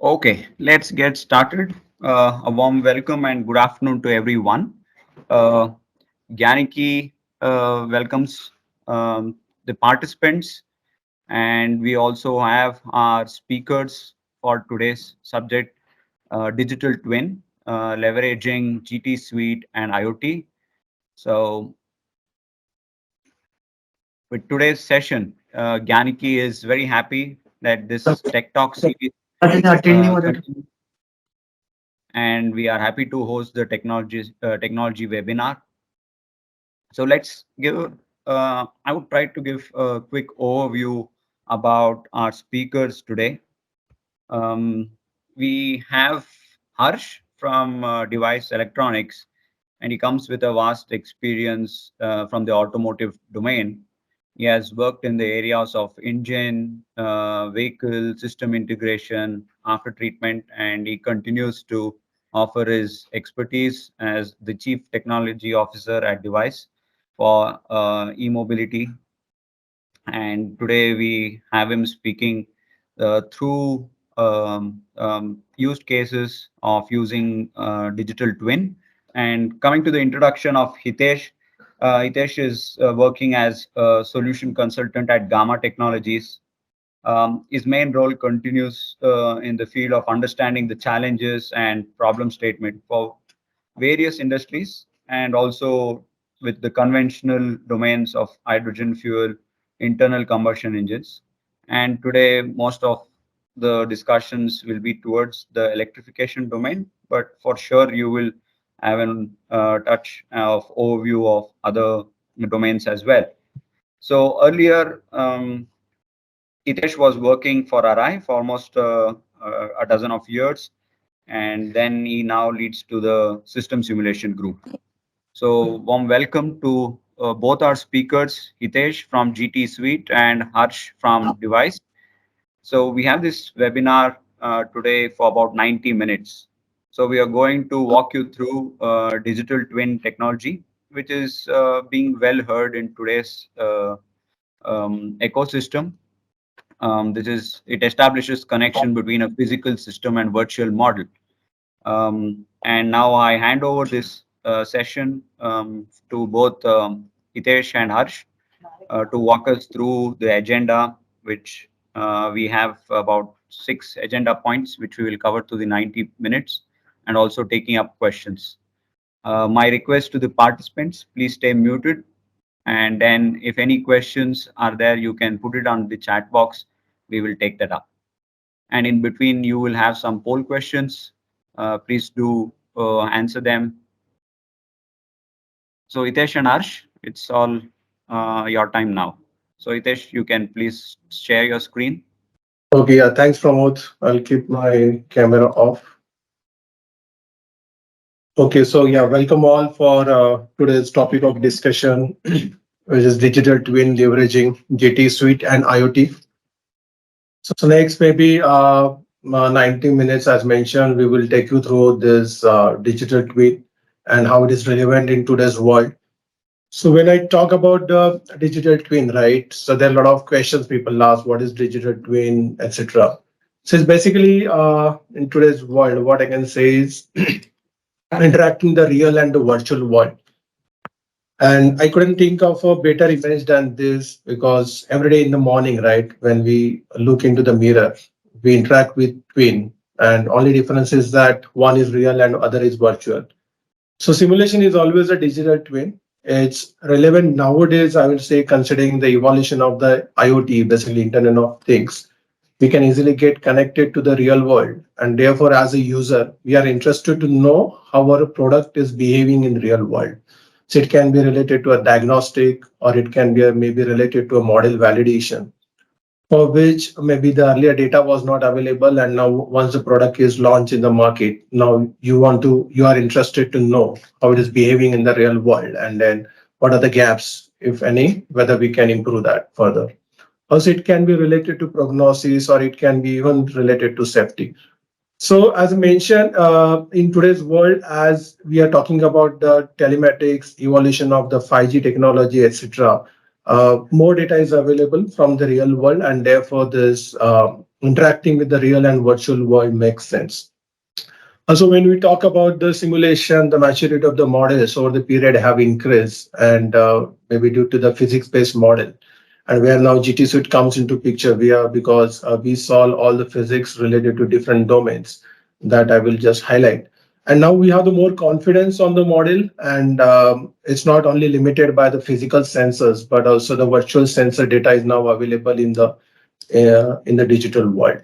Okay, let's get started. A warm welcome and good afternoon to everyone. Uh, Gyaniki welcomes the participants, and we also have our speakers for today's subject, digital twin, leveraging GT Suite and IoT. So, with today's session, Gyaniki is very happy that this Tech Talk series continues, and we are happy to host the technology webinar. So let's give. I would try to give a quick overview about our speakers today. Um, we have Harsh from Devise Electronics, and he comes with a vast experience from the automotive domain. He has worked in the areas of engine, vehicle, system integration, after treatment, and he continues to offer his expertise as the Chief Technology Officer at Devise for e-mobility. And today we have him speaking through use cases of using digital twin. And coming to the introduction of Hitesh, Hitesh is working as a solution consultant at Gamma Technologies. His main role continues in the field of understanding the challenges and problem statement for various industries, and also with the conventional domains of hydrogen fuel, internal combustion engines. And today, most of the discussions will be towards the electrification domain, but for sure, you will have an touch of overview of other domains as well. So earlier, Hitesh was working for RI for almost a dozen of years, and then he now leads to the system simulation group. So warm welcome to both our speakers, Hitesh from GT Suite and Harsh from Devise. So we have this webinar today for about 90 minutes. So we are going to walk you through digital twin technology, which is being well heard in today's ecosystem. This is it establishes connection between a physical system and virtual model. And now I hand over this session to both Hitesh and Harsh to walk us through the agenda, which we have about 6 agenda points, which we will cover to the 90 minutes, and also taking up questions. My request to the participants, please stay muted. And then if any questions are there, you can put it on the chat box. We will take that up. And in between, you will have some poll questions. Please do answer them. So Hitesh and Harsh, it's all your time now. So Hitesh, you can please share your screen. Okay, yeah, thanks, Pramod. I'll keep my camera off. Okay, so yeah, welcome all for today's topic of discussion, which is digital twin leveraging GT Suite and IoT. So next, maybe 90 minutes, as mentioned, we will take you through this digital twin and how it is relevant in today's world. So when I talk about the digital twin, right? So there are a lot of questions people ask, what is digital twin, etc. So it's basically in today's world, what I can say is interacting the real and the virtual world. And I couldn't think of a better image than this because every day in the morning, right, when we look into the mirror, we interact with twin, and only difference is that one is real and other is virtual. So simulation is always a digital twin. It's relevant nowadays, I would say, considering the evolution of the IoT, basically Internet of Things. We can easily get connected to the real world. And therefore, as a user, we are interested to know how our product is behaving in real world. So it can be related to a diagnostic, or it can be maybe related to a model validation, for which maybe the earlier data was not available, and now once the product is launched in the market, now you are interested to know how it is behaving in the real world, and then what are the gaps, if any, whether we can improve that further. Also, it can be related to prognosis, or it can be even related to safety. So as I mentioned, in today's world, as we are talking about the telematics, evolution of the 5G technology, etc., more data is available from the real world, and therefore this interacting with the real and virtual world makes sense. Also, when we talk about the simulation, the maturity of the models over the period have increased, and maybe due to the physics-based model, and where now GT Suite comes into picture, we are because we solve all the physics related to different domains that I will just highlight. And now we have the more confidence on the model, and it's not only limited by the physical sensors, but also the virtual sensor data is now available in the digital world.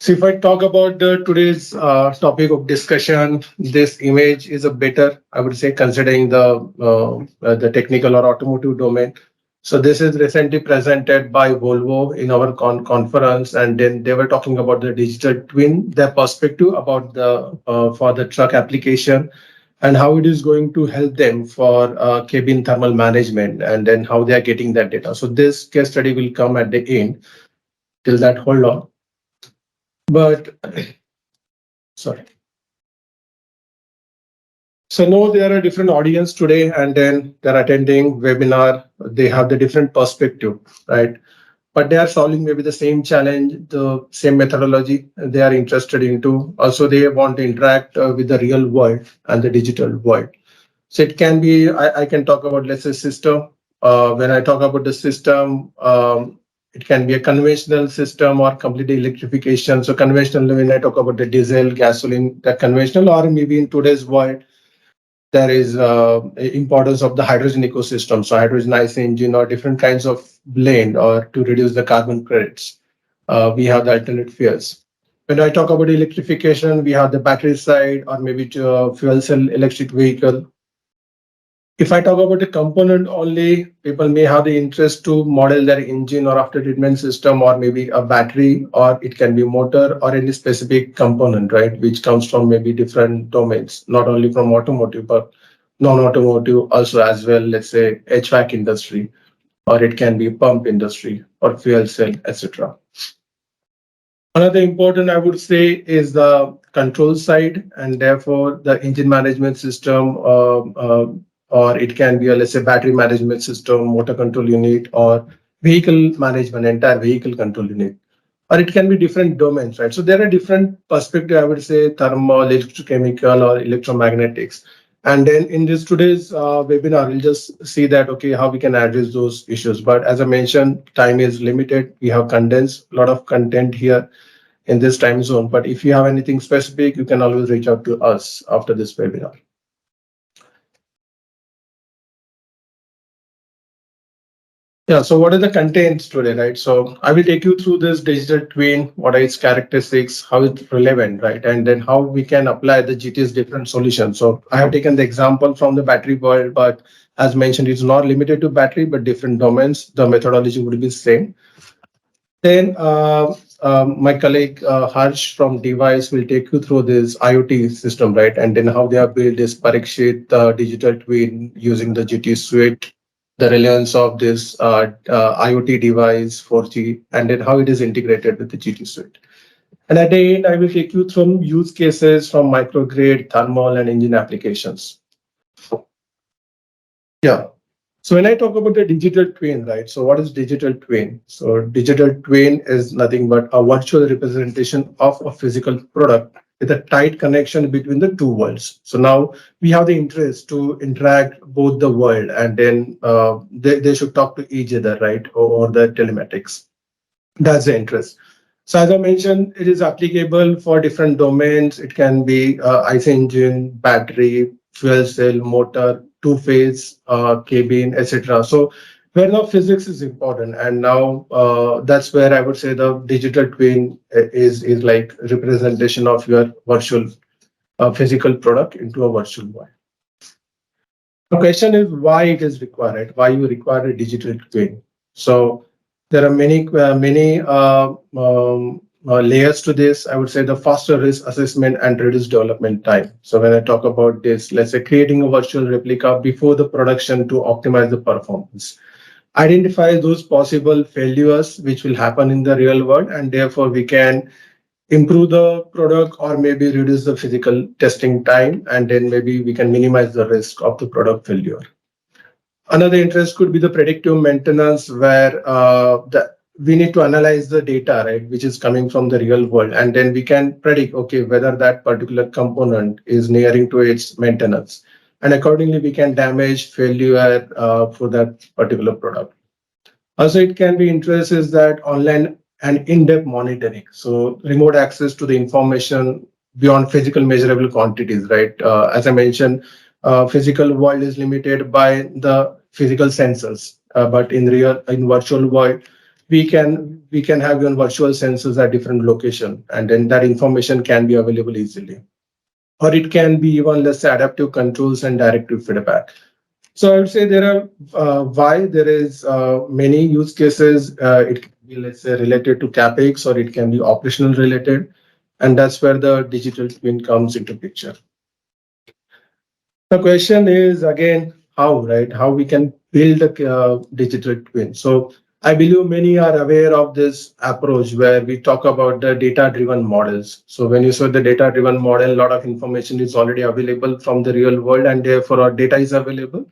So if I talk about today's topic of discussion, this image is a better, I would say, considering the technical or automotive domain. So this is recently presented by Volvo in our conference, and then they were talking about the digital twin, their perspective about the for the truck application, and how it is going to help them for cabin thermal management, and then how they are getting that data. So this case study will come at the end. Till that, hold on. But sorry. So no, there are different audience today, and then they're attending webinar. They have the different perspective, right? But they are solving maybe the same challenge, the same methodology they are interested into. Also, they want to interact with the real world and the digital world. So it can be, I can talk about, let's say, system. When I talk about the system, it can be a conventional system or complete electrification. So conventional, when I talk about the diesel, gasoline, that conventional, or maybe in today's world, there is importance of the hydrogen ecosystem. So hydrogen IC engine or different kinds of blend or to reduce the carbon credits. We have the alternate fuels. When I talk about electrification, we have the battery side or maybe to fuel cell electric vehicle. If I talk about the component only, people may have the interest to model their engine or after treatment system or maybe a battery or it can be motor or any specific component, right? Which comes from maybe different domains, not only from automotive, but non-automotive also as well, let's say HVAC industry, or it can be pump industry or fuel cell, etc. Another important, I would say, is the control side, and therefore the engine management system, or it can be a, let's say, battery management system, motor control unit, or vehicle management, entire vehicle control unit, or it can be different domains, right? So there are different perspectives, I would say, thermal, electrochemical, or electromagnetics. And then in this today's webinar, we'll just see that, okay, how we can address those issues. But as I mentioned, time is limited. We have condensed a lot of content here in this time zone. But if you have anything specific, you can always reach out to us after this webinar. Yeah, so what are the contents today, right? So I will take you through this digital twin, what are its characteristics, how it's relevant, right? And then how we can apply the GT's different solutions. So I have taken the example from the battery world, but as mentioned, it's not limited to battery, but different domains. The methodology would be the same. Then my colleague Harsh from Devise will take you through this IoT system, right? And then how they have built this Parikshit digital twin using the GT suite, the reliance of this IoT device 4G, and then how it is integrated with the GT suite. And at the end, I will take you through use cases from microgrid, thermal, and engine applications. Yeah. So when I talk about the digital twin, right? So what is digital twin? So digital twin is nothing but a virtual representation of a physical product with a tight connection between the two worlds. So now we have the interest to interact both the world and then they should talk to each other, right? Or the telematics. That's the interest. So as I mentioned, it is applicable for different domains. It can be IC engine, battery, fuel cell, motor, two-phase, cabin, etc. So where now physics is important, and now that's where I would say the digital twin is like representation of your virtual physical product into a virtual world. The question is why it is required, why you require a digital twin. So there are many layers to this. I would say the faster risk assessment and reduced development time. So when I talk about this, let's say creating a virtual replica before the production to optimize the performance. Identify those possible failures which will happen in the real world, and therefore we can improve the product or maybe reduce the physical testing time, and then maybe we can minimize the risk of the product failure. Another interest could be the predictive maintenance, where we need to analyze the data, right, which is coming from the real world, and then we can predict, okay, whether that particular component is nearing to its maintenance, and accordingly we can damage failure for that particular product. Also, it can be interest is that online and in-depth monitoring. So remote access to the information beyond physical measurable quantities, right? As I mentioned, physical world is limited by the physical sensors, but in virtual world, we can have even virtual sensors at different location, and then that information can be available easily. Or it can be even less adaptive controls and directive feedback. So I would say there are why there is many use cases. It can be, let's say, related to capex, or it can be operational related, and that's where the digital twin comes into picture. The question is again how, right? How we can build a digital twin. So I believe many are aware of this approach where we talk about the data-driven models. So when you saw the data-driven model, a lot of information is already available from the real world, and therefore our data is available,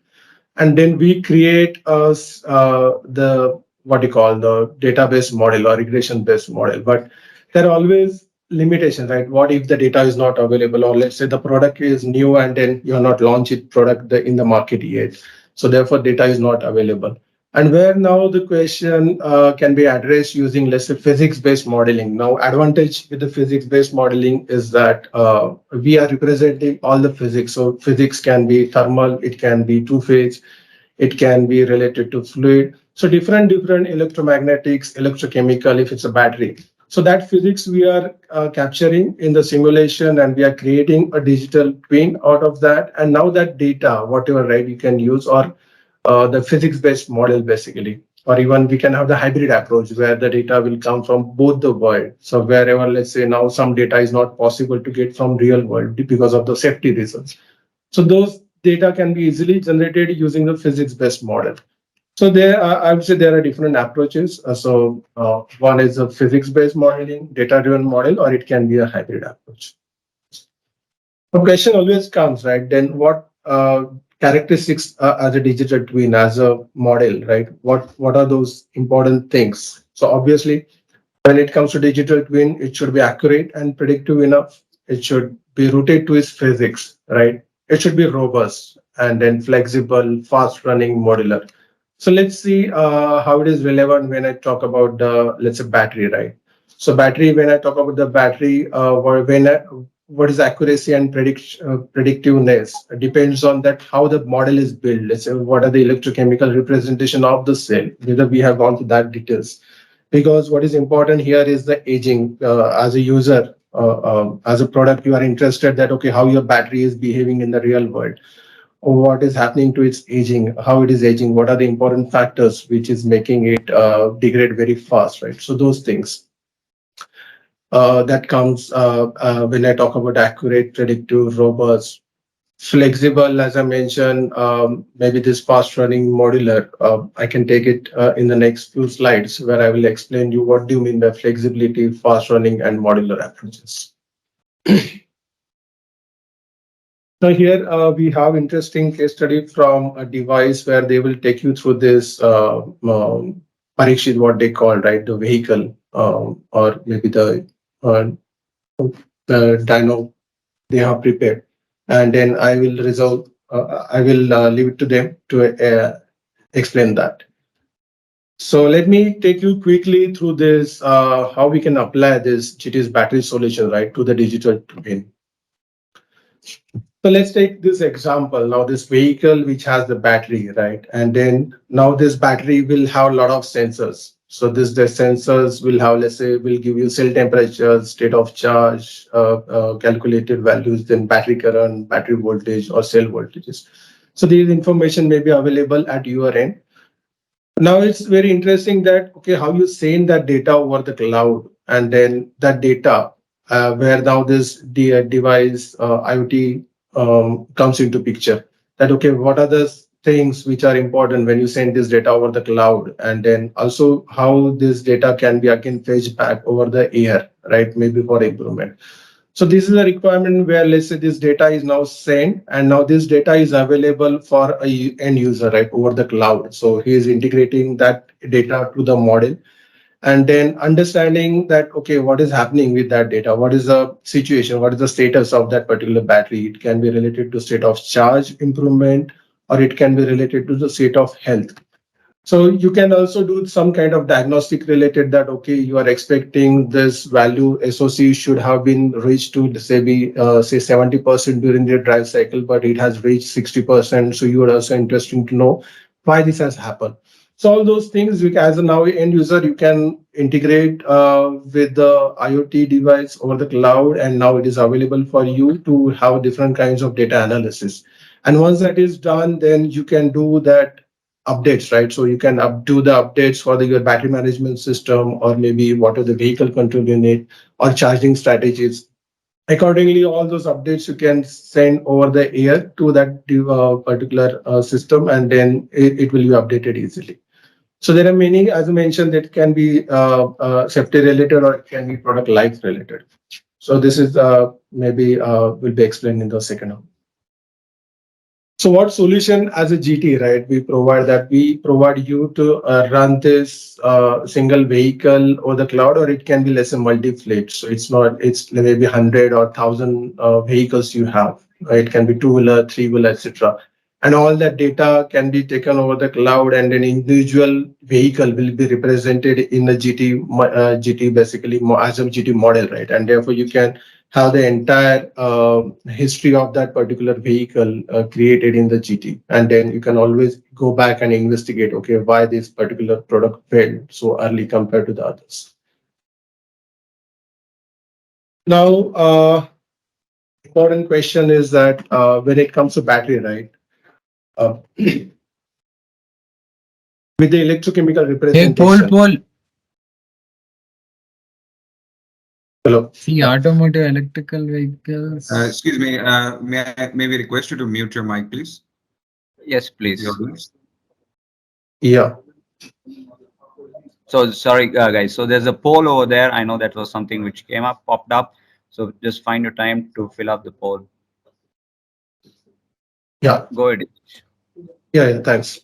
and then we create the what you call the database model or regression based model. But there are always limitations, right? What if the data is not available, or let's say the product is new and then you're not launched it product in the market yet, so therefore data is not available. And where now the question can be addressed using, let's say, physics-based modeling. Now, advantage with the physics-based modeling is that we are representing all the physics. So physics can be thermal, it can be two-phase, it can be related to fluid. So different electromagnetics, electrochemical, if it's a battery. So that physics we are capturing in the simulation, and we are creating a digital twin out of that. And now that data, whatever, right, you can use, or the physics-based model basically, or even we can have the hybrid approach where the data will come from both the world. So wherever, let's say, now some data is not possible to get from real world because of the safety reasons. So those data can be easily generated using the physics-based model. So there, I would say there are different approaches. One is a physics-based modeling, data-driven model, or it can be a hybrid approach. The question always comes, right? Then what characteristics as a digital twin, as a model, right? What are those important things? So obviously, when it comes to digital twin, it should be accurate and predictive enough. It should be rooted to its physics, right? It should be robust and then flexible, fast running, modular. So let's see how it is relevant when I talk about the, let's say, battery, right? So battery, when I talk about the battery, what is accuracy and predictiveness depends on that how the model is built. Let's say what are the electrochemical representation of the cell, whether we have gone to that details. Because what is important here is the aging. As a user, as a product, you are interested that, okay, how your battery is behaving in the real world, or what is happening to its aging, how it is aging, what are the important factors which is making it degrade very fast, right? So those things that comes when I talk about accurate, predictive, robust, flexible, as I mentioned, maybe this fast running modular. I can take it in the next few slides where I will explain you what do you mean by flexibility, fast running, and modular approaches. So here we have interesting case study from a Devise where they will take you through this Parikshit, what they call, right, the vehicle, or maybe uh, the dyno they have prepared, and then I will leave it to them to explain that. So let me take you quickly through this, how we can apply this GT's battery solution, right, to the digital twin. So let's take this example. Now this vehicle which has the battery, right? And then now this battery will have a lot of sensors. So the sensors will have, let's say, will give you cell temperature, state of charge, calculated values, then battery current, battery voltage, or cell voltages. So these information may be available at your end. Now it's very interesting that, okay, how you send that data over the cloud, and then that data where now this device IoT comes into picture. That, okay, what are the things which are important when you send this data over the cloud, and then also how this data can be again fetched back over the air, right? Maybe for improvement. So this is a requirement where, let's say, this data is now sent, and now this data is available for a end user, right, over the cloud. So he is integrating that data to the model, and then understanding that, okay, what is happening with that data, what is the situation, what is the status of that particular battery. It can be related to state of charge improvement, or it can be related to the state of health. So you can also do some kind of diagnostic related that, okay, you are expecting this value SOC should have been reached to say 70% during the drive cycle, but it has reached 60%. So you are also interested to know why this has happened. So all those things, as a now end user, you can integrate with the IoT device over the cloud, and now it is available for you to have different kinds of data analysis. And once that is done, then you can do that updates, right? So you can do the updates for your battery management system, or maybe what are the vehicle control unit or charging strategies. Accordingly, all those updates you can send over the air to that particular system, and then it will be updated easily. So there are many, as I mentioned, that can be safety related, or it can be product life related. So this is maybe will be explained in the second half. So what solution as a GT, right? We provide you to run this single vehicle or the cloud, or it can be less than multi-fleet. So it's maybe 100 or 1,000 vehicles you have. It can be two-wheeler, three-wheeler, etc. And all that data can be taken over the cloud, and an individual vehicle will be represented in the GT basically as a GT model, right? And therefore you can have the entire history of that particular vehicle created in the GT. And then you can always go back and investigate, okay, why this particular product failed so early compared to the others. Now, important question is that when it comes to battery, right? With the electrochemical Hey, Paul, representation. Paul. Hello. See, automotive electrical vehicles. Excuse me, may we request you to mute your mic, please? Yes, The please. audience. Yeah. So sorry, guys. So there's a poll over there. I know that was something which came up, popped up. So just find your time to fill up the poll. Yeah. Go ahead. Yeah. Thanks.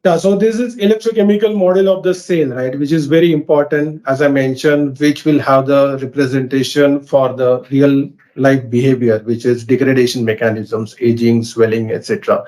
Yeah, so this is electrochemical model of the cell, right, which is very important, as I mentioned, which will have the representation for the real life behavior, which is degradation mechanisms, aging, swelling, etc.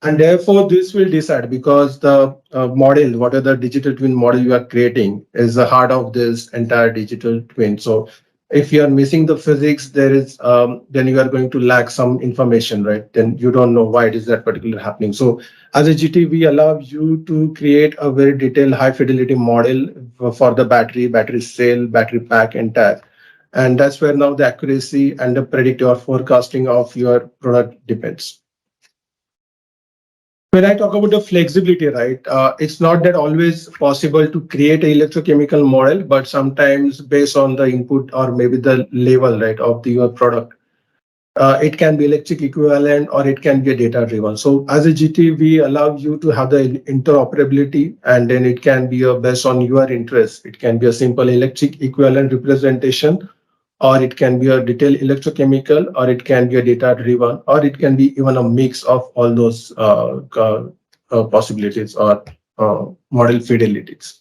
And therefore, this will decide, because the model, what are the digital twin model you are creating, is the heart of this entire digital twin. So if you are missing the physics, then you are going to lack some information, right? Then you don't know why it is that particular happening. So as a GT, we allow you to create a very detailed high fidelity model for the battery cell, battery pack, entire. And that's where now the accuracy and the predictive or forecasting of your product depends. When I talk about the flexibility, right, it's not that always possible to create an electrochemical model, but sometimes based on the input or maybe the level, right, of your product, it can be electric equivalent, or it can be a data driven. So as a GT, we allow you to have the interoperability, and then it can be based on your interest. It can be a simple electric equivalent representation, or it can be a detailed electrochemical, or it can be a data driven, or it can be even a mix of all those possibilities or model fidelities.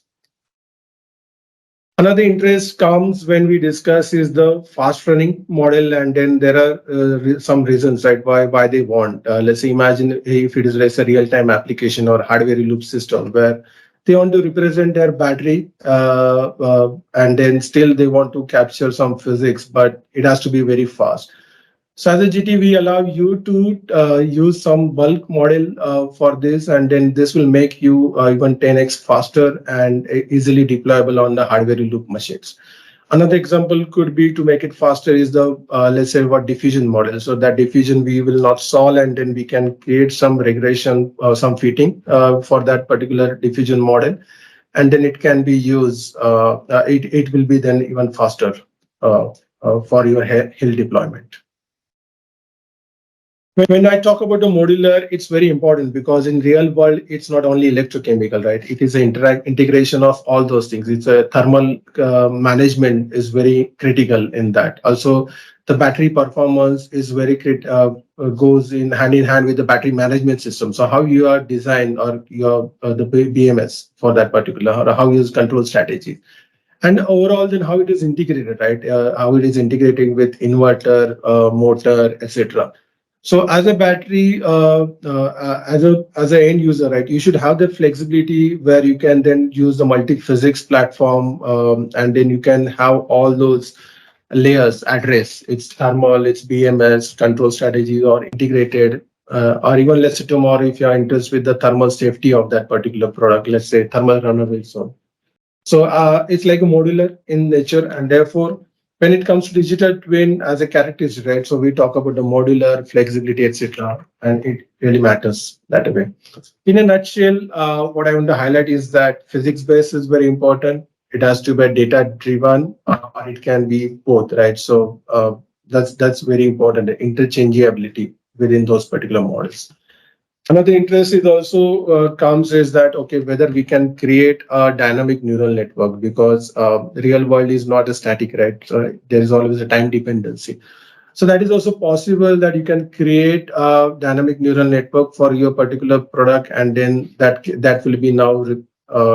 Another interest comes when we discuss is the fast running model, and then there are some reasons, right, why they want. Let's say imagine if it is like a real time application or hardware loop system where they want to represent their battery, and then still they want to capture some physics, but it has to be very fast. So as a GT, we allow you to use some bulk model for this, and then this will make you even 10x faster and easily deployable on the hardware loop machines. Another example could be to make it faster is the let's say what diffusion model. So that diffusion we will not solve, and then we can create some regression, some fitting for that particular diffusion model, and then it can be used. It will be then even faster for your hill deployment. When I talk about the modular, it's very important because in real world, it's not only electrochemical, right? It is an integration of all those things. It's a thermal management is very critical in that. Also, the battery performance is goes in hand with the battery management system. So how you are designed or your the BMS for that particular, or how you use control strategy, and overall then how it is integrated, right? How it is integrating with inverter, motor, etc. So as a battery, as a end user, right, you should have that flexibility where you can then use the multi-physics platform, and then you can have all those layers address. It's thermal, it's BMS, control strategies, or integrated, or even let's say tomorrow, if you are interested with the thermal safety of that particular product, let's say thermal runaway zone. So it's like a modular in nature, and therefore, when it comes to digital twin as a characteristic, right? So we talk about the modular flexibility, etc., and it really matters that way. In a nutshell, what I want to highlight is that physics-based is very important. It has to be data-driven, or it can be both, right? So that's very important. The interchangeability within those particular models. Another interest is also comes is that okay, whether we can create a dynamic neural network, because real world is not a static, right? So there is always a time dependency. So that is also possible that you can create a dynamic neural network for your particular product, and then that will be now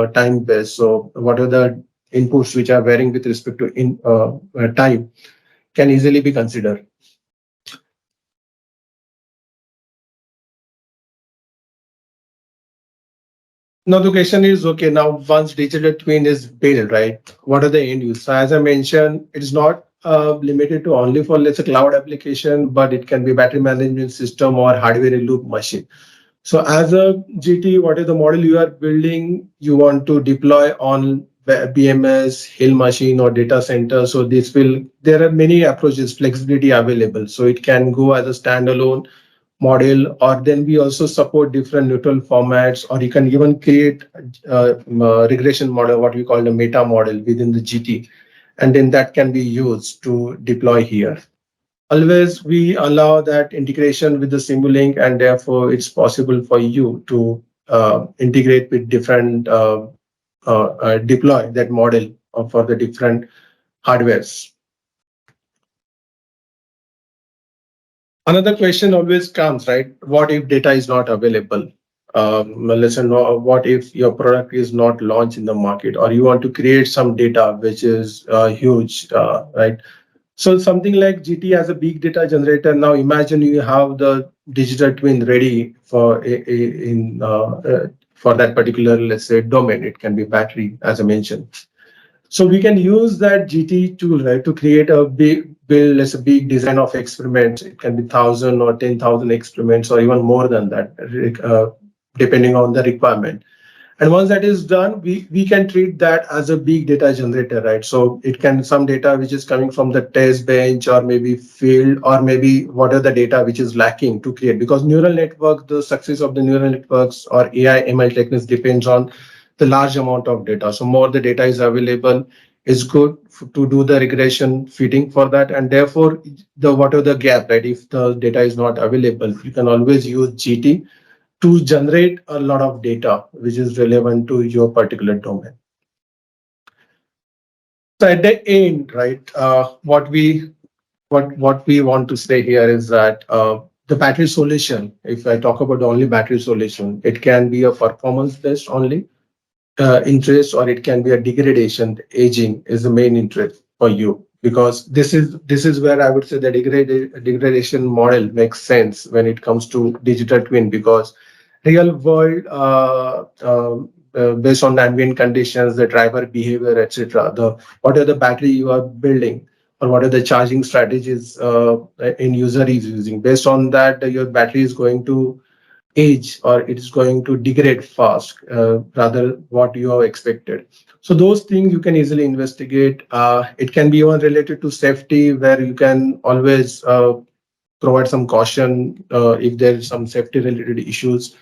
time based. So what are the inputs which are varying with respect to time can easily be considered. Now the question is, okay, now once digital twin is built, right? What are the end use? So as I mentioned, it's not limited to only for let's say cloud application, but it can be battery management system or hardware in loop machine. So as a GT, what is the model you are building? You want to deploy on BMS, hill machine or data center. So there are many approaches, flexibility available. So it can go as a standalone model, or then we also support different neutral formats, or you can even create regression model, what we call the meta model within the GT, and then that can be used to deploy here. Always we allow that integration with the Simulink, and therefore it's possible for you to integrate with different deploy that model for the different hardwares. Another question always comes, right? What if data is not available? Listen, what if your product is not launched in the market, or you want to create some data which is huge, right? So something like GT as a big data generator. Now imagine you have the digital twin ready for that particular, let's say, domain. It can be battery, as I mentioned. So we can use that GT tool, right, to create a big build, let's say, big design of experiments. It can be 1,000 or 10,000 experiments, or even more than that, depending on the requirement. And once that is done, we can treat that as a big data generator, right? So it can some data which is coming from the test bench, or maybe field, or maybe what are the data which is lacking to create. Because neural network, the success of the neural networks or AI ML techniques depends on the large amount of data. So more the data is available is good to do the regression fitting for that. And therefore, the what are the gap, right? If the data is not available, you can always use GT to generate a lot of data which is relevant to your particular domain. So at the end, right, what we want to say here is that the battery solution, if I talk about the only battery solution, it can be a performance based only interest, or it can be a degradation. Aging is the main interest for you, because this is where I would say the degradation model makes sense when it comes to digital twin, because real world based on the ambient conditions, the driver behavior, etc. The what are the battery you are building, or what are the charging strategies in user is using. Based on that, your battery is going to age, or it is going to degrade fast, rather what you have expected. So those things you can easily investigate. It can be even related to safety, where you can always provide some caution if there is some safety related issues.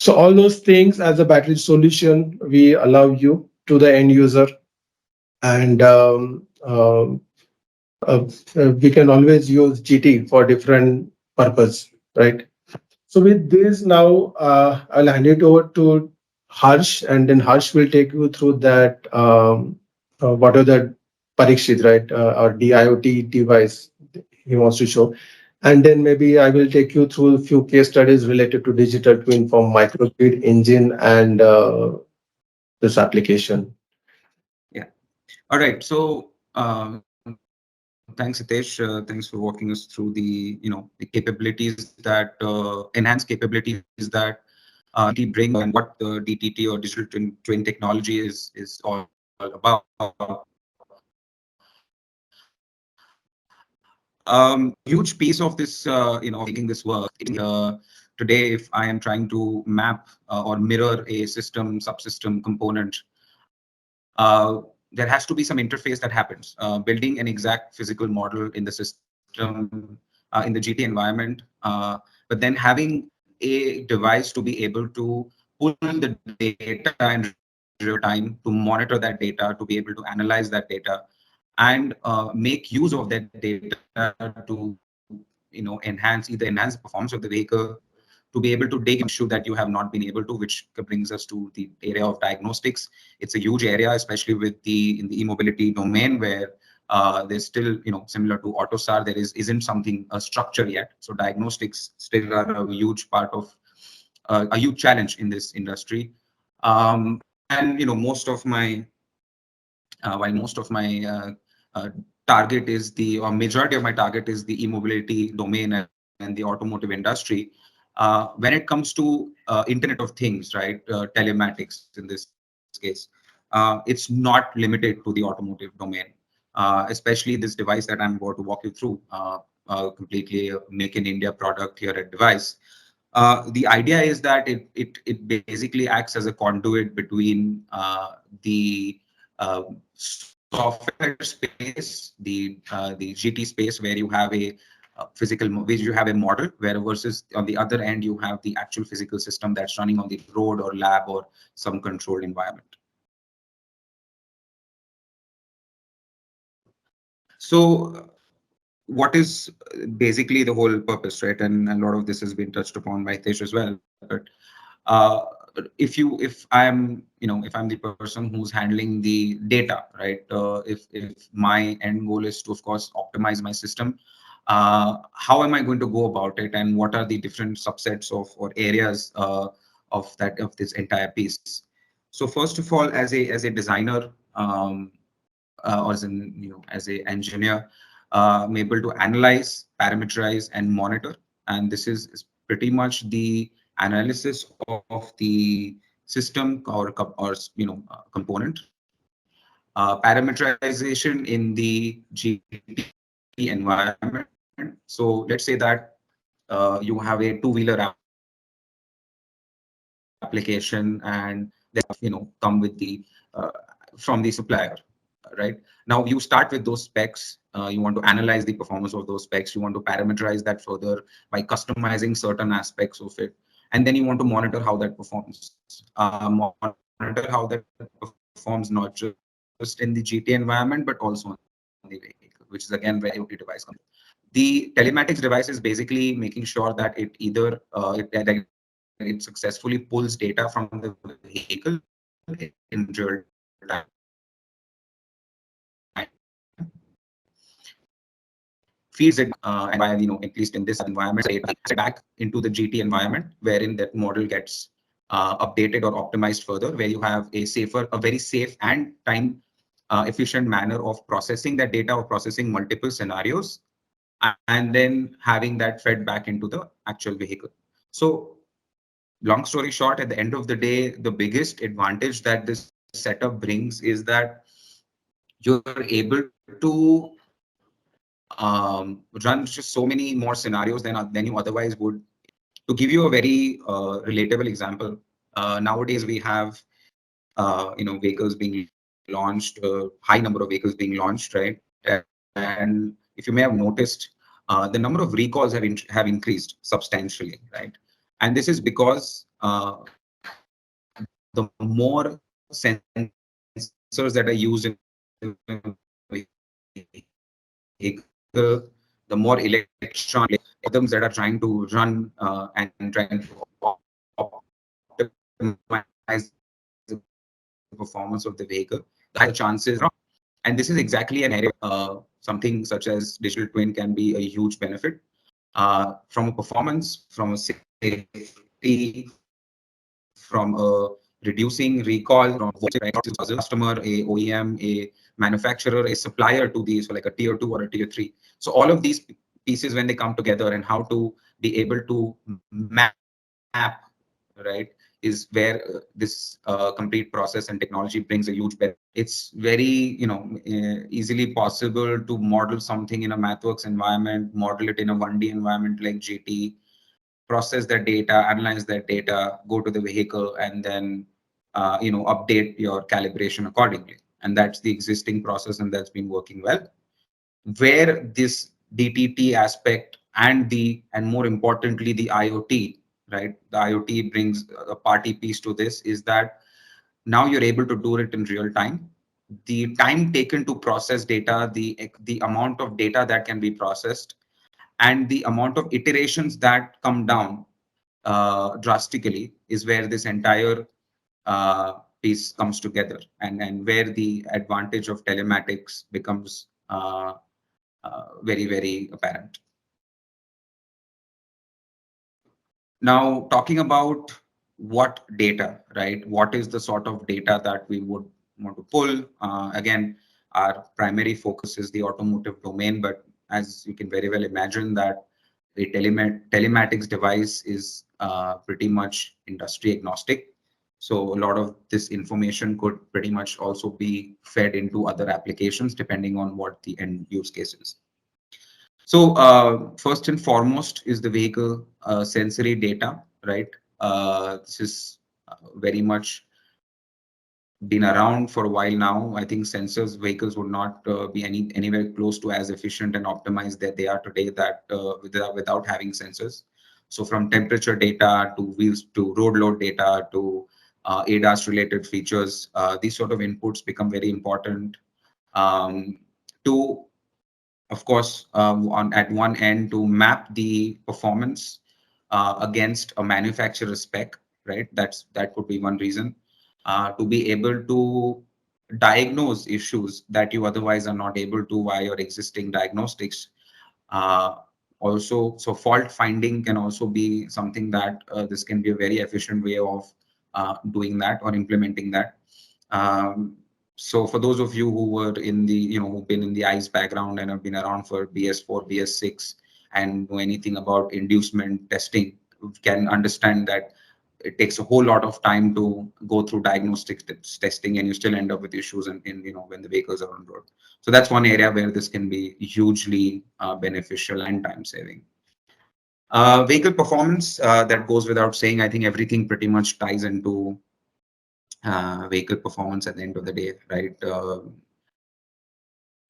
So all those things as a battery solution, we allow you to the end user, and we can always use GT for different purpose, right? So with this now, I'll hand it over to Harsh, and then Harsh will take you through that what are the Parikshit, right, or DIoT device he wants to show, and then maybe I will take you through a few case studies related to digital twin from microgrid engine and this application. Yeah. All right. So thanks, Hitesh. Thanks for walking us through the capabilities that enhanced capabilities that DTT brings and what the DTT or digital twin technology is all about. A huge piece of this, making this work. Today, if I am trying to map or mirror a system, subsystem component, there has to be some interface that happens. Building an exact physical model in the system, in the GT environment, but then having a device to be able to pull the data in real time, to monitor that data, to be able to analyze that data, and make use of that data to enhance the performance of the vehicle, to be able to dig into issue that you have not been able to, which brings us to the area of diagnostics. It's a huge area, especially with the in the e-mobility domain, where there's still, similar to AutoSAR, there isn't something a structure yet. So diagnostics still are a huge part of a huge challenge in this industry. And most of my while most of my target is the or majority of my target is the e-mobility domain and the automotive industry. When it comes to Internet of Things, right, telematics in this case, it's not limited to the automotive domain. Especially this device that I'm about to walk you through, completely a make in India product here at Devise. The idea is that it basically acts as a conduit between the software space, the GT space, where you have a where you have a model, where versus on the other end you have the actual physical system that's running on the road or lab or some controlled environment. So what is basically the whole purpose, right? And a lot of this has been touched upon by Tesh as well. But uh, if I'm, if I'm the person who's handling the data, right? If my end goal is to, of course, optimize my system, how am I going to go about it, and what are the different subsets of or areas of this entire piece? So first of all, as a designer, or as a engineer, I'm able to analyze, parameterize, and monitor. And this is pretty much the analysis of the system or component. Parameterization in the GT environment. So let's say that you have a two-wheeler application, and there's come with the from the supplier, right? Now you start with those specs. You want to analyze the performance of those specs. You want to parameterize that further by customizing certain aspects of it, and then you want to monitor how that performs. Monitor how that performs not just in the GT environment, but also on the vehicle, which is again where IoT device comes in. The telematics device is basically making sure that it either it successfully pulls data from the vehicle in real time, feeds it, and via, at least in this environment, back into the GT environment, wherein that model gets updated or optimized further, where you have a very safe and time efficient manner of processing that data or processing multiple scenarios, and then having that fed back into the actual vehicle. So long story short, at the end of the day, the biggest advantage that this setup brings is that you're able to run just so many more scenarios than you otherwise would. To give you a very relatable example, nowadays we have vehicles being launched, high number of vehicles being launched, right? And if you may have noticed, the number of recalls have increased substantially, right? And this is because the more sensors that are used in a vehicle, the more electronics that are used in a vehicle, the more algorithms that are trying to run and trying to optimize the performance of the vehicle, the higher the chances. And this is exactly an area something such as digital twin can be a huge benefit from a performance, from a safety, from a reducing recall, from customer, a OEM, a manufacturer, a supplier to these, so like a tier 2 or a tier 3. So all of these pieces, when they come together, and how to be able to map, right, is where this complete process and technology brings a huge benefit. It's very, easily possible to model something in a MathWorks environment, model it in a 1D environment like GT, process that data, analyze that data, go to the vehicle, and then update your calibration accordingly. And that's the existing process, and that's been working well. Where this DTT aspect and more importantly the IoT, right? The IoT brings a party piece to this, is that now you're able to do it in real time. The time taken to process data, the amount of data that can be processed, and the amount of iterations that come down drastically, is where this entire piece comes together, and where the advantage of telematics becomes very, very apparent. Now, talking about what data, right? What is the sort of data that we would want to pull? Again, our primary focus is the automotive domain, but as you can very well imagine, that a telematics device is pretty much industry agnostic. So a lot of this information could pretty much also be fed into other applications depending on what the end use case is. So first and foremost is the vehicle sensory data, right? This is very much been around for a while now. I think sensors vehicles would not be anywhere close to as efficient and optimized that they are today, that without having sensors. So from temperature data to wheels to road load data to ADAS related features, these sort of inputs become very important to, of course, at one end, to map the performance against a manufacturer spec, right? That could be one reason. To be able to diagnose issues that you otherwise are not able to via your existing diagnostics. Uh, Also, so fault finding can also be something that this can be a very efficient way of doing that or implementing that. Um, so for those of you who were in the, who've been in the ICE background and have been around for BS4, BS6, and know anything about inducement testing, can understand that it takes a whole lot of time to go through diagnostic testing, and you still end up with issues when the vehicles are on road. So that's one area where this can be hugely beneficial and time saving. Vehicle performance, that goes without saying. I think everything pretty much ties into vehicle performance at the end of the day, right?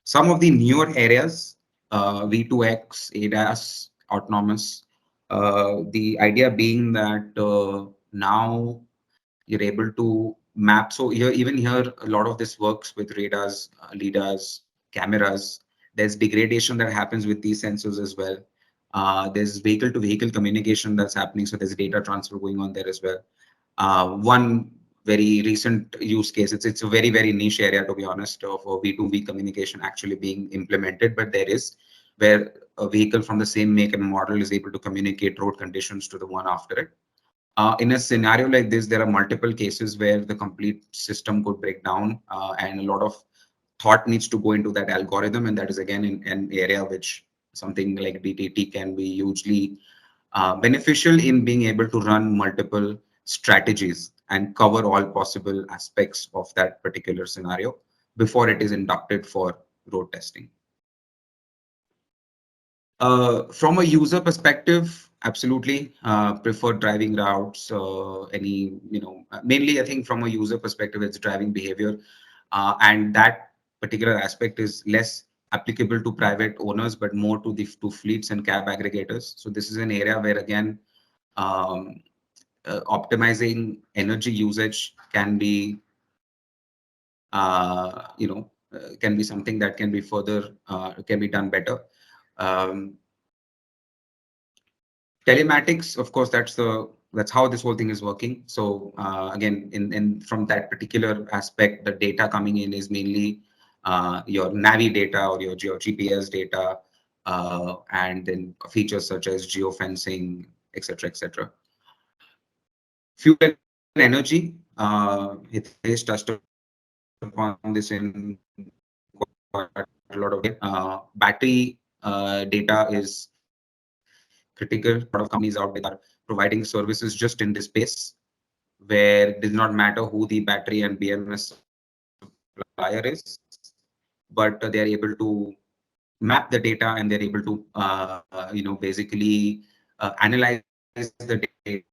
Some of the newer areas, V2X, ADAS, autonomous, the idea being that now you're able to map. So here, even here, a lot of this works with radars, lidars, cameras. There's degradation that happens with these sensors as well. There's vehicle to vehicle communication that's happening. So there's data transfer going on there as well. One very recent use case, it's a very, very niche area, to be honest, of V2V communication actually being implemented, but there is, where a vehicle from the same make and model is able to communicate road conditions to the one after it. In a scenario like this, there are multiple cases where the complete system could break down, and a lot of thought needs to go into that algorithm. And that is again in an area which something like DTT can be hugely beneficial in being able to run multiple strategies and cover all possible aspects of that particular scenario before it is inducted for road testing. From a user perspective, absolutely preferred driving routes. Mainly I think from a user perspective, it's driving behavior, and that particular aspect is less applicable to private owners, but more to the fleets and cab aggregators. So this is an area where again, um, optimizing energy usage can be, can be something that can be further can be done better. Um, Telematics, of course, that's how this whole thing is working. So again, in from that particular aspect, the data coming in is mainly your Navi data or your GPS data, and then features such as geofencing, etc., etc. Fuel and energy. It is touched upon this in quite a lot of detail. Battery data is critical. A lot of companies out there are providing services just in this space, where it does not matter who the battery and BMS supplier is, but they are able to map the data and they're able to basically analyze the data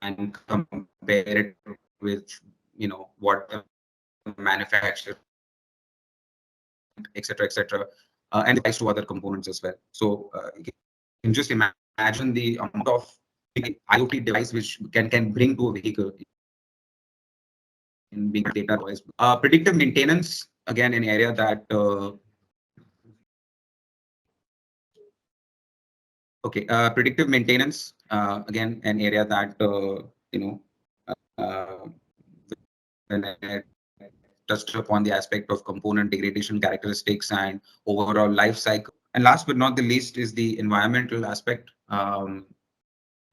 and compare it with what the manufacturer and etc., etc. And this applies to other components as well. So you can just imagine the amount of IoT device which can bring to a vehicle in being data as well. Predictive maintenance, again, an area that predictive maintenance, again, an area that when I touched upon the aspect of component degradation characteristics and overall life cycle. And last but not the least is the environmental aspect.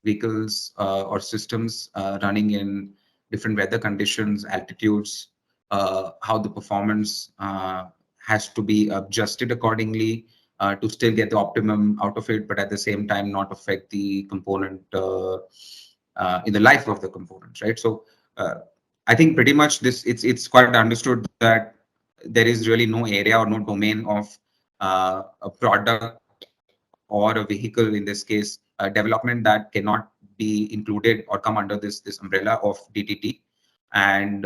Vehicles or systems running in different weather conditions, altitudes, how the performance has to be adjusted accordingly to still get the optimum out of it, but at the same time not affect the component in the life of the components, right? So I think pretty much it's quite understood that there is really no area or no domain of a product or a vehicle in this case development that cannot be included or come under this umbrella of DTT, and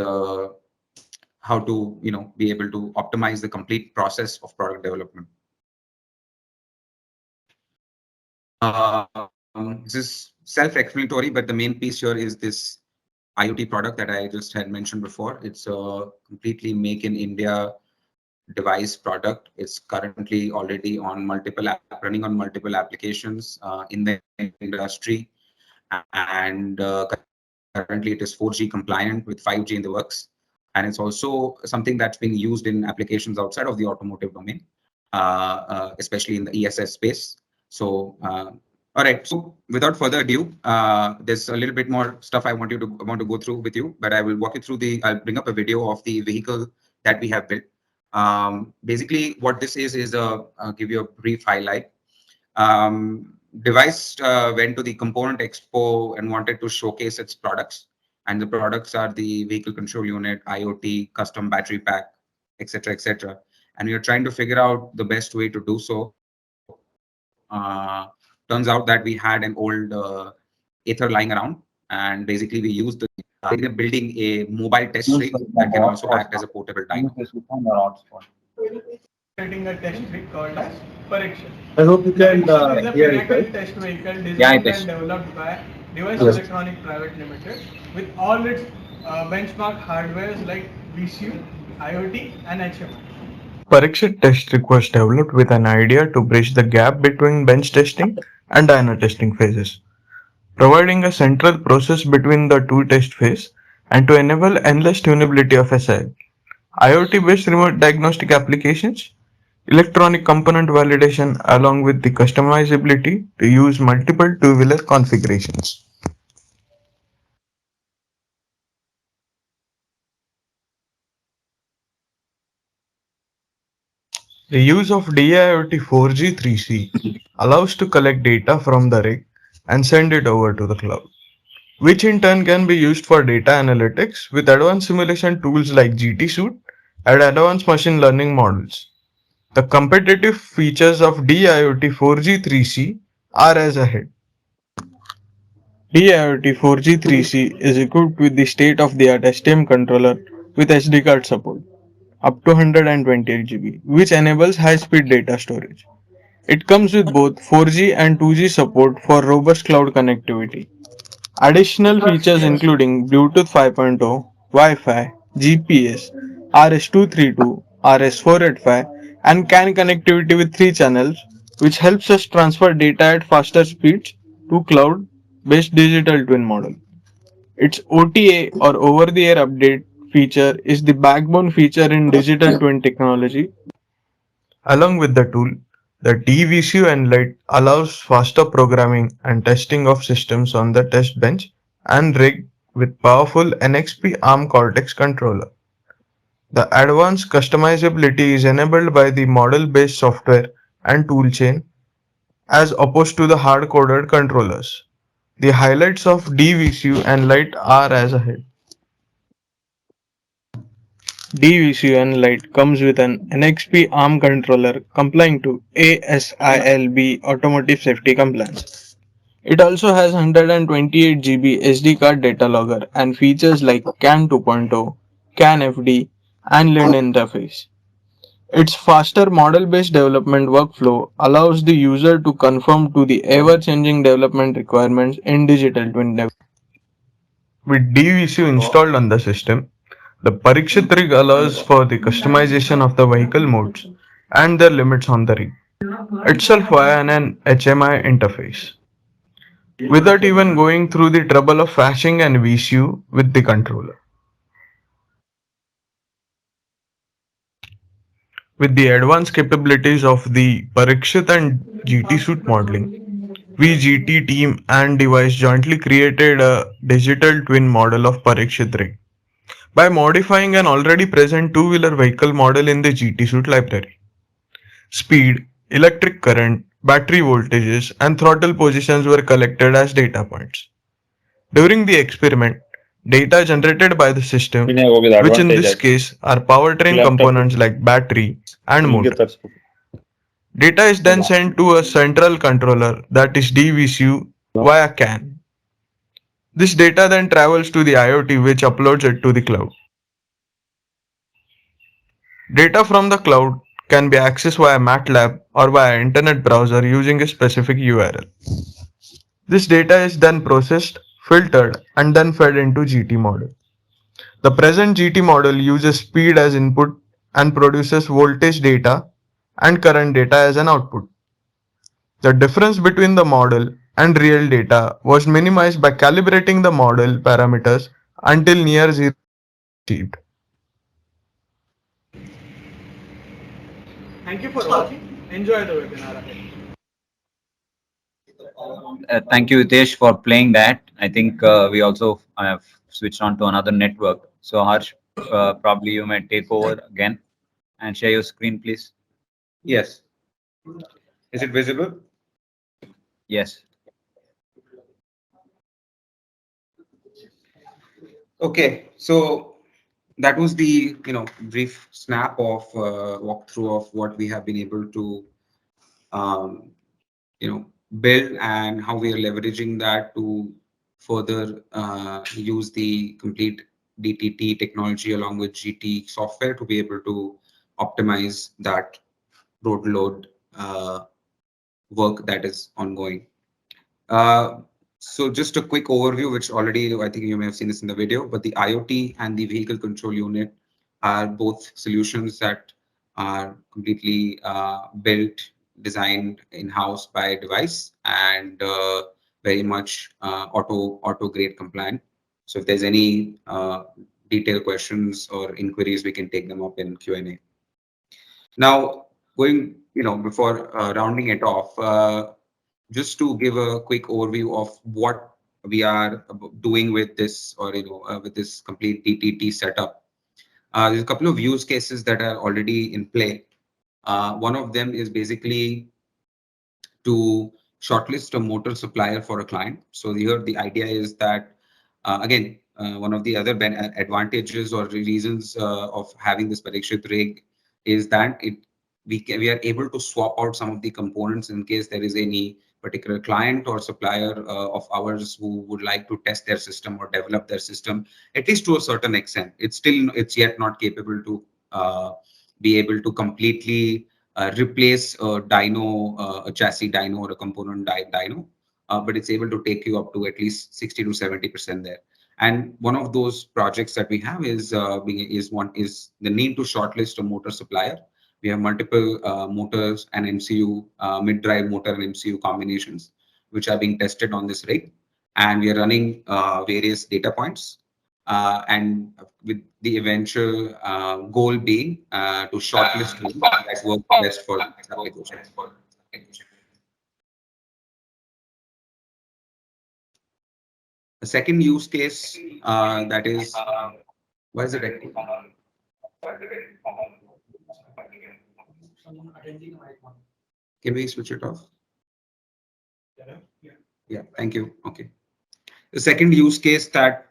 how to be able to optimize the complete process of product development. This is self-explanatory, but the main piece here is this IoT product that I just had mentioned before. It's a completely make in India device product. It's currently already on running on multiple applications in the industry, and currently it is 4G compliant with 5G in the works. And it's also something that's being used in applications outside of the automotive domain, especially in the ESS space. So, all right. So, without further ado, there's a little bit more stuff I want to go through with you, but I will walk you through I'll bring up a video of the vehicle that we have built. Basically, what this is I'll give you a brief highlight. Devise went to the Component Expo and wanted to showcase its products. And the products are the vehicle control unit, IoT, custom battery pack, etc., etc. And we are trying to figure out the best way to do so. Turns out that we had an old Ather lying around, and basically we used building a mobile test rig that can also act as a portable dyno. Creating a test rig called as Pariksha. I hope you can Pariksha is a hear it, pinnacle right? test vehicle Yeah, designed it and is. developed by Devise Yes. Electronic Private Limited with all its benchmark hardwares like VCU, IoT, and HMI. Parikshit test rig was developed with an idea to bridge the gap between bench testing and dyno testing phases, providing a central process between the two test phases and to enable endless tunability of SI. IoT-based remote diagnostic applications, electronic component validation along with the customizability to use multiple two-wheeler configurations. The use of DIoT 4G 3C allows to collect data from the rig and send it over to the cloud, which in turn can be used for data analytics with advanced simulation tools like GT Suite and advanced machine learning models. The competitive features of DIoT 4G 3C are as ahead. DIoT 4G 3C is equipped with the state-of-the-art STM controller with SD card support up to 128 GB, which enables high-speed data storage. It comes with both 4G and 2G support for robust cloud connectivity. Additional features including Bluetooth 5.0, Wi-Fi, GPS, RS232, RS485, and CAN connectivity with 3 channels which helps us transfer data at faster speeds to cloud-based digital twin model. Its OTA or over-the-air update feature is the backbone feature in digital twin technology. Along with the tool, the DVCU Enlight allows faster programming and testing of systems on the test bench and rig with powerful NXP ARM Cortex controller. The advanced customizability is enabled by the model-based software and toolchain as opposed to the hard-coded controllers. The highlights of DVCU Enlight are as ahead. DVCU Enlight comes with an NXP ARM controller complying to ASILB automotive safety compliance. It also has 128 GB SD card data logger and features like CAN 2.0, CAN FD, and LIN interface. Its faster model-based development workflow allows the user to conform to the ever-changing development requirements in digital twin development. With DVCU installed on the system, the Parikshit rig allows for the customization of the vehicle modes and their limits on the rig itself via an HMI interface, without even going through the trouble of flashing an VCU with the controller. With the advanced capabilities of the Parikshit and GT suit modeling, VGT team and Devise jointly created a digital twin model of Parikshit rig by modifying an already present two-wheeler vehicle model in the GT suite library. Speed, electric current, battery voltages, and throttle positions were collected as data points. During the experiment, data generated by the system, which in this case are powertrain components like battery and motor. Data is then sent to a central controller, that is DVCU, via CAN. This data then travels to the IoT, which uploads it to the cloud. Data from the cloud can be accessed via MATLAB or via internet browser using a specific URL. This data is then processed, filtered, and then fed into GT model. The present GT model uses speed as input and produces voltage data and current data as an output. The difference between the model and real data was minimized by calibrating the model parameters until near zero achieved. Thank you for watching. Enjoy the webinar ahead. Thank you, Hitesh, for playing that. I think we also have switched on to another network. So, Harsh, probably you may take over again and share your screen, please. Yes. Is it visible? Yes. Okay. So that was the brief snap of walkthrough of what we have been able to um, build and how we are leveraging that to further use the complete DTT technology along with GT software to be able to optimize that road load work that is ongoing. So just a quick overview, which already I think you may have seen this in the video, but the IoT and the vehicle control unit are both solutions that are completely built, designed in-house by Devise and very much auto grade compliant. So if there's any detailed questions or inquiries, we can take them up in Q&A. Now, going, before rounding it off, just to give a quick overview of what we are doing with this, or with this complete DTT setup. There's a couple of use cases that are already in play. One of them is basically to shortlist a motor supplier for a client. So here the idea is that, again, one of the other advantages or reasons of having this Parikshit rig is that we are able to swap out some of the components in case there is any particular client or supplier of ours who would like to test their system or develop their system, at least to a certain extent. It's yet not capable to be able to completely replace a dyno, a chassis dyno or a component dyno, but it's able to take you up to at least 60 to 70% there. And one of those projects that we have is the need to shortlist a motor supplier We have multiple motors and MCU, mid-drive motor and MCU combinations, which are being tested on this rig. And we are running various data points, and with the eventual goal being to shortlist one that works best for this application. The second use case that is, why is it active? Can we switch it off? Yeah, thank you. Okay. The second use case that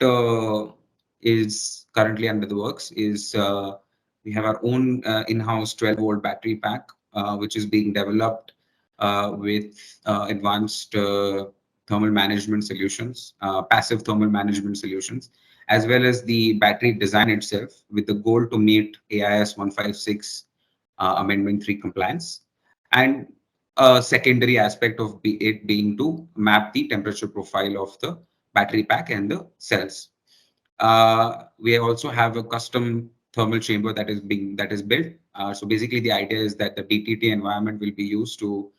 is currently under the works is we have our own in-house 12-volt battery pack, which is being developed with advanced thermal management solutions, passive thermal management solutions, as well as the battery design itself, with the goal to meet AIS 156 Amendment 3 compliance. And a secondary aspect of it being to map the temperature profile of the battery pack and the cells. We also have a custom thermal chamber that is built. So basically, the idea is that the DTT environment will be used to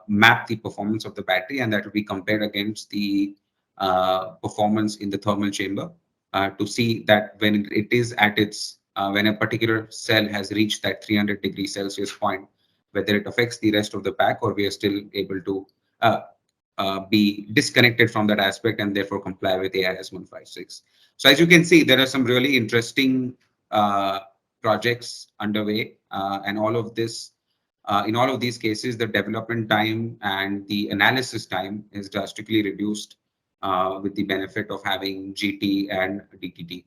map the performance of the battery, and that will be compared against the performance in the thermal chamber to see that when it is at its when a particular cell has reached that 300 degrees Celsius point, whether it affects the rest of the pack or we are still able to be disconnected from that aspect and therefore comply with AIS 156. So as you can see, there are some really interesting projects underway, and all of this, in all of these cases, the development time and the analysis time is drastically reduced with the benefit of having GT and DTT.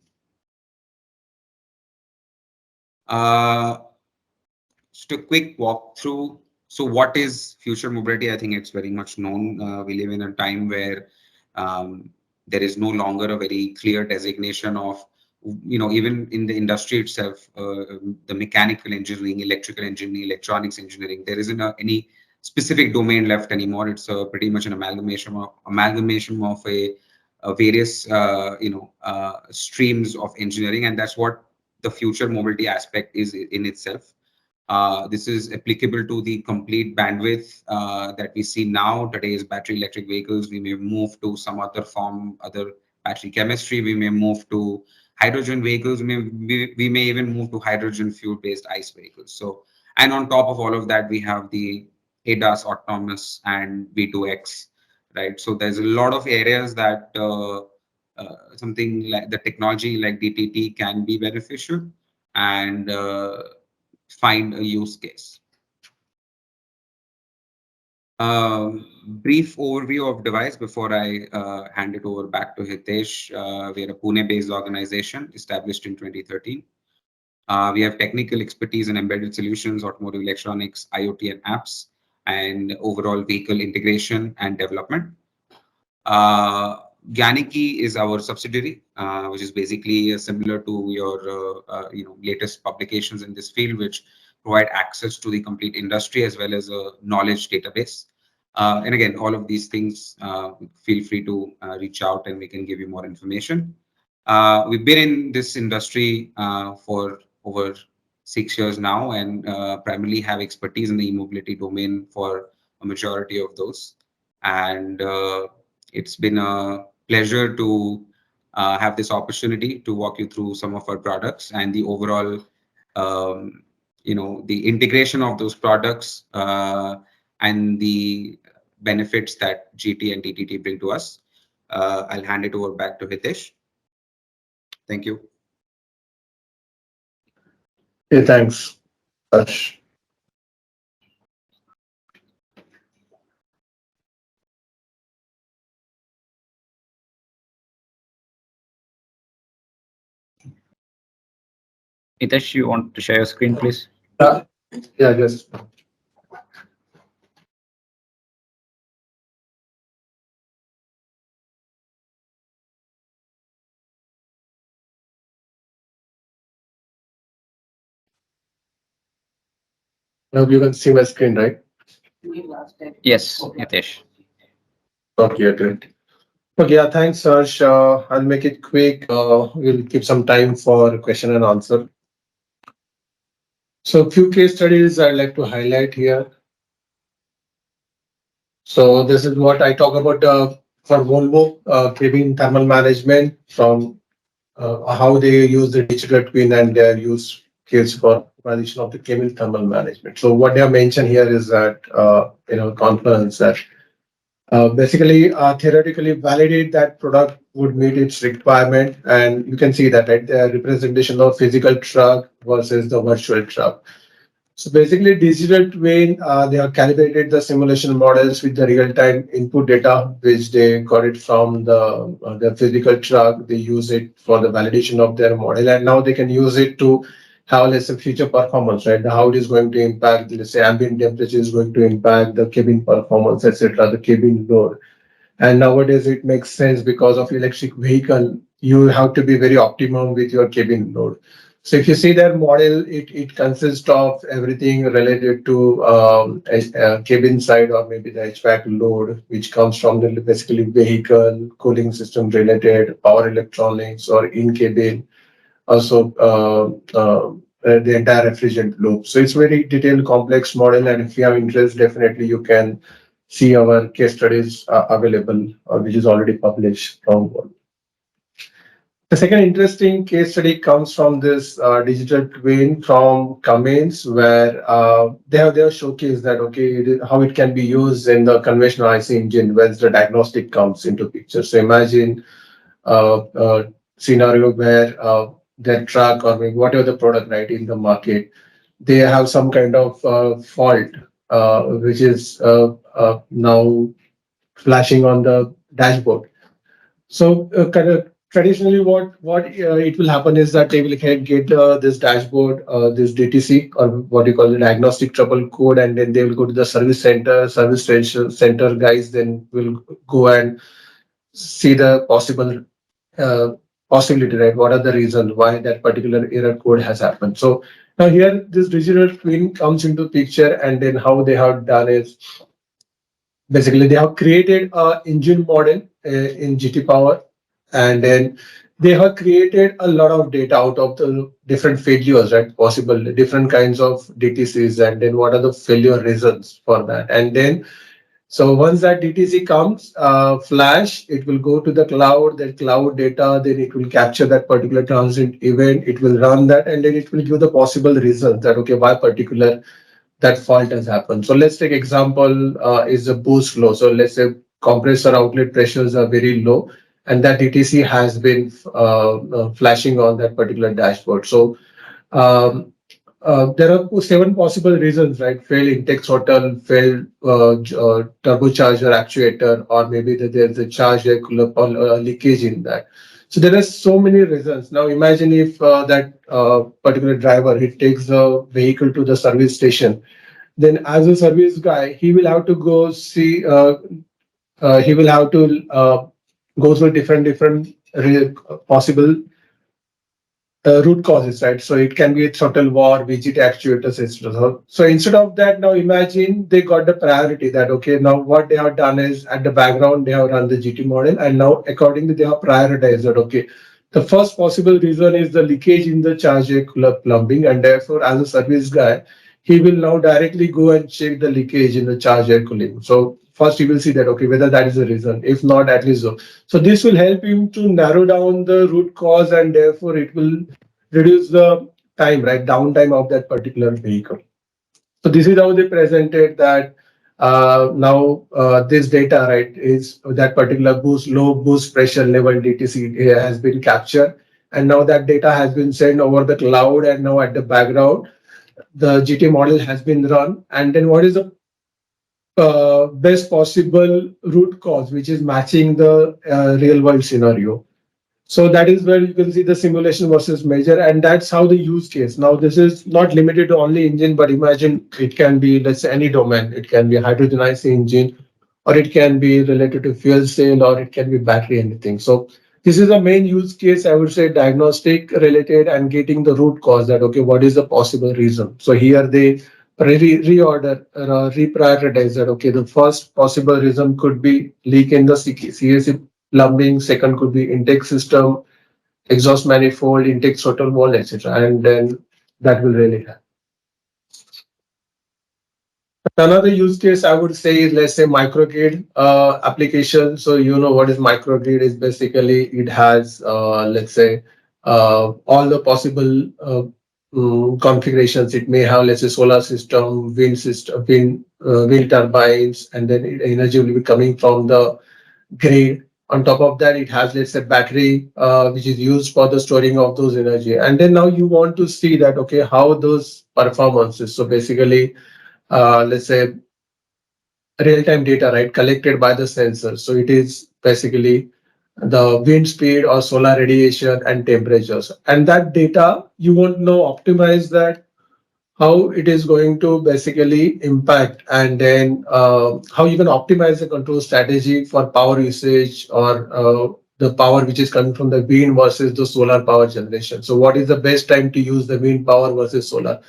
Just a quick walkthrough. So what is future mobility? I think it's very much known. We live in a time where there is no longer a very clear designation of, even in the industry itself, the mechanical engineering, electrical engineering, electronics engineering, there isn't any specific domain left anymore. It's pretty much an amalgamation of a various, streams of engineering, and that's what the future mobility aspect is in itself. This is applicable to the complete bandwidth that we see now. Today's battery electric vehicles, we may move to some other form, other battery chemistry. We may move to hydrogen vehicles. We may even move to hydrogen fuel-based ICE vehicles. So, and on top of all of that, we have the ADAS, autonomous, and V2X, right? So there's a lot of areas that something like the technology like DTT can be beneficial and find a use case. Brief overview of Devise before I hand it over back to Hitesh. We are a Pune-based organization established in 2013. We have technical expertise in embedded solutions, automotive electronics, IoT and apps, and overall vehicle integration and development. Gyaniki is our subsidiary, which is basically similar to your latest publications in this field, which provide access to the complete industry as well as a knowledge database. And again, all of these things, feel free to reach out and we can give you more information. We've been in this industry for over 6 years now and primarily have expertise in the e-mobility domain for a majority of those. And it's been a pleasure to have this opportunity to walk you through some of our products and the overall, the integration of those products and the benefits that GT and DTT bring to us. I'll hand it over back to Hitesh. Thank you. Okay, thanks, Ash. Hitesh, you want to share your screen, please? Yeah, yeah, just now you can see my screen, right? Yes, Hitesh. Okay, great. Okay, yeah, thanks, Harsh. I'll make it quick. We'll keep some time for question and answer. So a few case studies I'd like to highlight here. So this is what I talk about for Volvo, cabin thermal management from how they use the digital twin and their use case for validation of the cabin thermal management. So what they have mentioned here is that conference that basically theoretically validate that product would meet its requirement, and you can see that right, the representation of physical truck versus the virtual truck. So basically, digital twin, they have calibrated the simulation models with the real-time input data, which they got it from the physical truck. They use it for the validation of their model, and now they can use it to have, let's say, future performance, right? How it is going to impact, let's say, ambient temperature is going to impact the cabin performance, etc., the cabin load. And nowadays, it makes sense because of electric vehicle, you have to be very optimum with your cabin load. So if you see their model, it consists of everything related to cabin side or maybe the HVAC load, which comes from the basically vehicle, cooling system related, power electronics or in cabin, also the entire refrigerant loop. So it's very detailed, complex model. And if you have interest, definitely you can see our case studies available, which is already published from World. The second interesting case study comes from this digital twin from Cummins, where they have showcased that okay, how it can be used in the conventional IC engine when the diagnostic comes into picture. So imagine scenario where their truck or maybe whatever the product right in the market, they have some kind of fault which is now flashing on the dashboard. So kind of traditionally, what it will happen is that they will get this dashboard, this DTC or what you call the diagnostic trouble code, and then they will go to the service center. Center guys then will go and see the uh, possibility, right? What are the reasons why that particular error code has happened? So now here this digital twin comes into picture, and then how they have done is basically they have created a engine model in GT Power, and then they have created a lot of data out of the different failures, right? Possible different kinds of DTCs, and then what are the failure reasons for that, and then so once that DTC comes, flash, it will go to the cloud, that cloud data, then it will capture that particular transient event, it will run that, and then it will give the possible reasons that, okay, why particular that fault has happened. So let's take example is a boost low. So let's say compressor outlet pressures are very low, and that DTC has been flashing on that particular dashboard. So um, there are seven possible reasons, right? Failed intake throttle, failed turbocharger actuator, or maybe that there's a charge leakage in that. So there are so many reasons. Now imagine if that particular driver he takes the vehicle to the service station, then as a service guy, he will have to go see. He will have to go through different possible root causes, right? So it can be a throttle war, VGT actuators, etc. So instead of that, now imagine they got the priority that, okay, now what they have done is at the background, they have run the GT model, and now accordingly, they have prioritized that, okay, the first possible reason is the leakage in the charge cooler plumbing, and therefore, as a service guy, he will now directly go and check the leakage in the charge air cooling. So first, he will see that, okay, whether that is the reason. If not, at least so this will help him to narrow down the root cause, and therefore it will reduce the time, right, downtime of that particular vehicle. So this is how they presented that now this data, right, is that particular low boost pressure level DTC has been captured, and now that data has been sent over the cloud, and now at the background, the GT model has been run, and then what is the best possible root cause, which is matching the real world scenario. So that is where you can see the simulation versus measure, and that's how the use case. Now, this is not limited to only engine, but imagine it can be, let's say, any domain. It can be a hydrogen IC engine, or it can be related to fuel cell, or it can be battery, anything. So this is the main use case, I would say, diagnostic related and getting the root cause that, okay, what is the possible reason? So here they reorder, reprioritize that, okay, the first possible reason could be leak in the CAC plumbing, second could be intake system, exhaust manifold, intake throttle wall, etc. And then that will really help. Another use case I would say is, let's say, microgrid application. So you know what is microgrid is basically it has let's say all the possible configurations. It may have, let's say, solar system, wind turbines, and then energy will be coming from the grid. On top of that, it has, let's say, battery which is used for the storing of those energy. And then now you want to see that, okay, how those performances. So basically, let's say, real-time data, right, collected by the sensor. So it is basically the wind speed or solar radiation and temperatures. And that data, you want to know, optimize that, how it is going to basically impact, and then how you can optimize the control strategy for power usage, or the power which is coming from the wind versus the solar power generation. So what is the best time to use the wind power versus solar?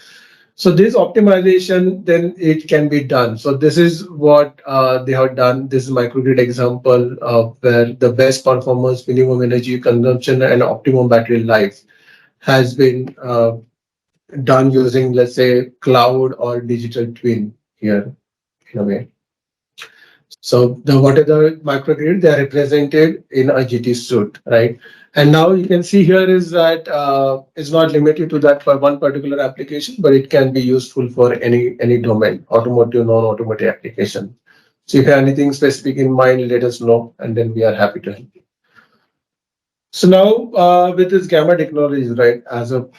So this optimization, then it can be done. So this is what they have done. This is microgrid example where the best performance, minimum energy consumption, and optimum battery life has been done using, let's say, cloud or digital twin here in a way. So the whatever microgrid, they are represented in a GT suite, right? And now you can see here is that it's not limited to that for one particular application, but it can be useful for any domain, automotive, non-automotive application. So if you have anything specific in mind, let us know, and then we are happy to help you. So now with this gamma technologies, right, as a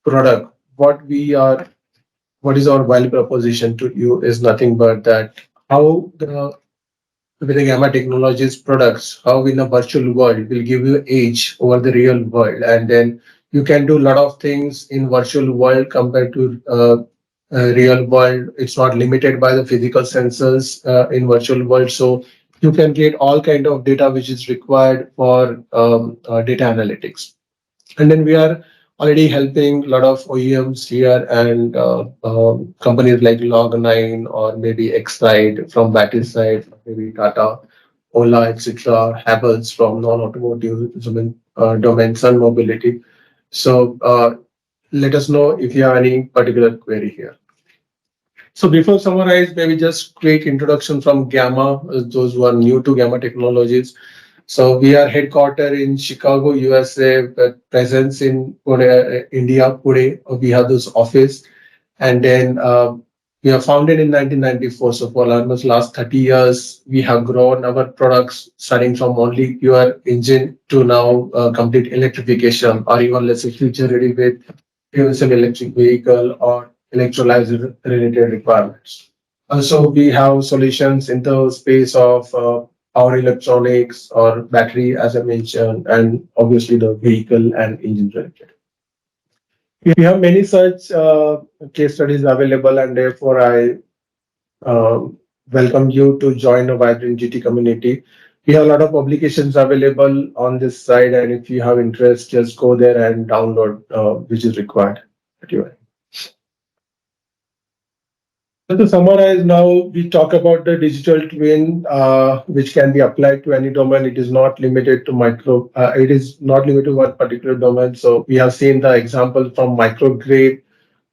product, what is our value proposition to you is nothing but that how the with the gamma technologies products, how in a virtual world will give you edge over the real world, and then you can do a lot of things in virtual world compared to real world. It's not limited by the physical sensors in virtual world, so you can get all kind of data which is required for data analytics. And then we are already helping a lot of OEMs here, and companies like Log9 or maybe Xride from battery side, maybe Tata, Ola, etc. Havells from non-automotive domain, Sun Mobility. So let us know if you have any particular query here. So before summarize, maybe just quick introduction from Gamma, those who are new to Gamma technologies. So we are headquartered in Chicago, USA, but presence in Pune, India, Pune. We have this office, and then we are founded in 1994. So for almost last 30 years, we have grown our products starting from only pure engine to now complete electrification, or even, let's say, future ready with fuel cell electric vehicle or electrolyzer related requirements. Also, we have solutions in the space of power electronics or battery, as I mentioned, and obviously the vehicle and engine related. We have many such case studies available, and therefore I welcome you to join the vibrant GT community. We have a lot of publications available on this side, and if you have interest, just go there and download which is required. So to summarize now, we talk about the digital twin, which can be applied to any domain. It is not limited to it is not limited to one particular domain. So we have seen the example from microgrid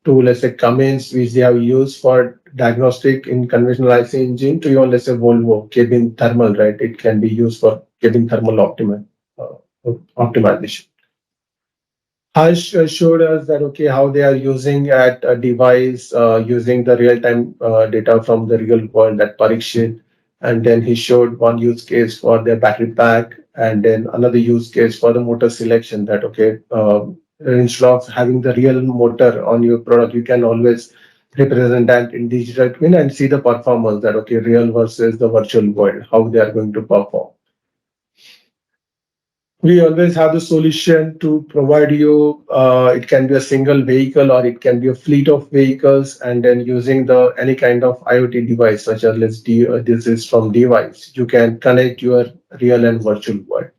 to, let's say, Cummins, which they have used for diagnostic in conventional IC engine, to even, let's say, Volvo, cabin thermal, right? It can be used for cabin thermal optimization. Harsh showed us that, okay, how they are using at a device, using the real-time data from the real world at Parikshit. And then he showed one use case for their battery pack, and then another use case for the motor selection, that, okay, instead of having the real motor on your product, you can always represent that in digital twin and see the performance, that, okay, real versus the virtual world, how they are going to perform. We always have the solution to provide you. It can be a single vehicle or it can be a fleet of vehicles, and then using the any kind of IoT device, such as this is from Devise, you can connect your real and virtual world.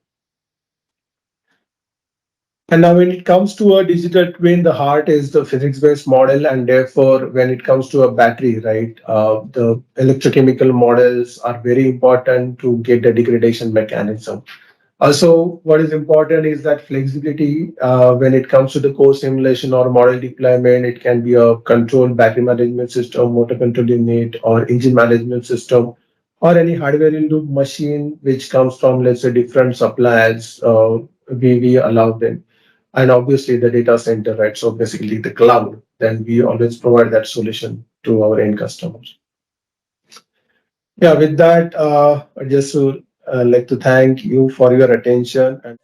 And now when it comes to a digital twin, the heart is the physics-based model, and therefore when it comes to a battery, right, the electrochemical models are very important to get the degradation mechanism. Also, what is important is that flexibility when it comes to the core simulation or model deployment. It can be a control battery management system, motor control unit, or engine management system, or any hardware in loop machine which comes from, let's say, different suppliers. We allow them, and obviously the data center, right? So basically the cloud. Then we always provide that solution to our end customers. Yeah, with that, I just would like to thank you for your attention. And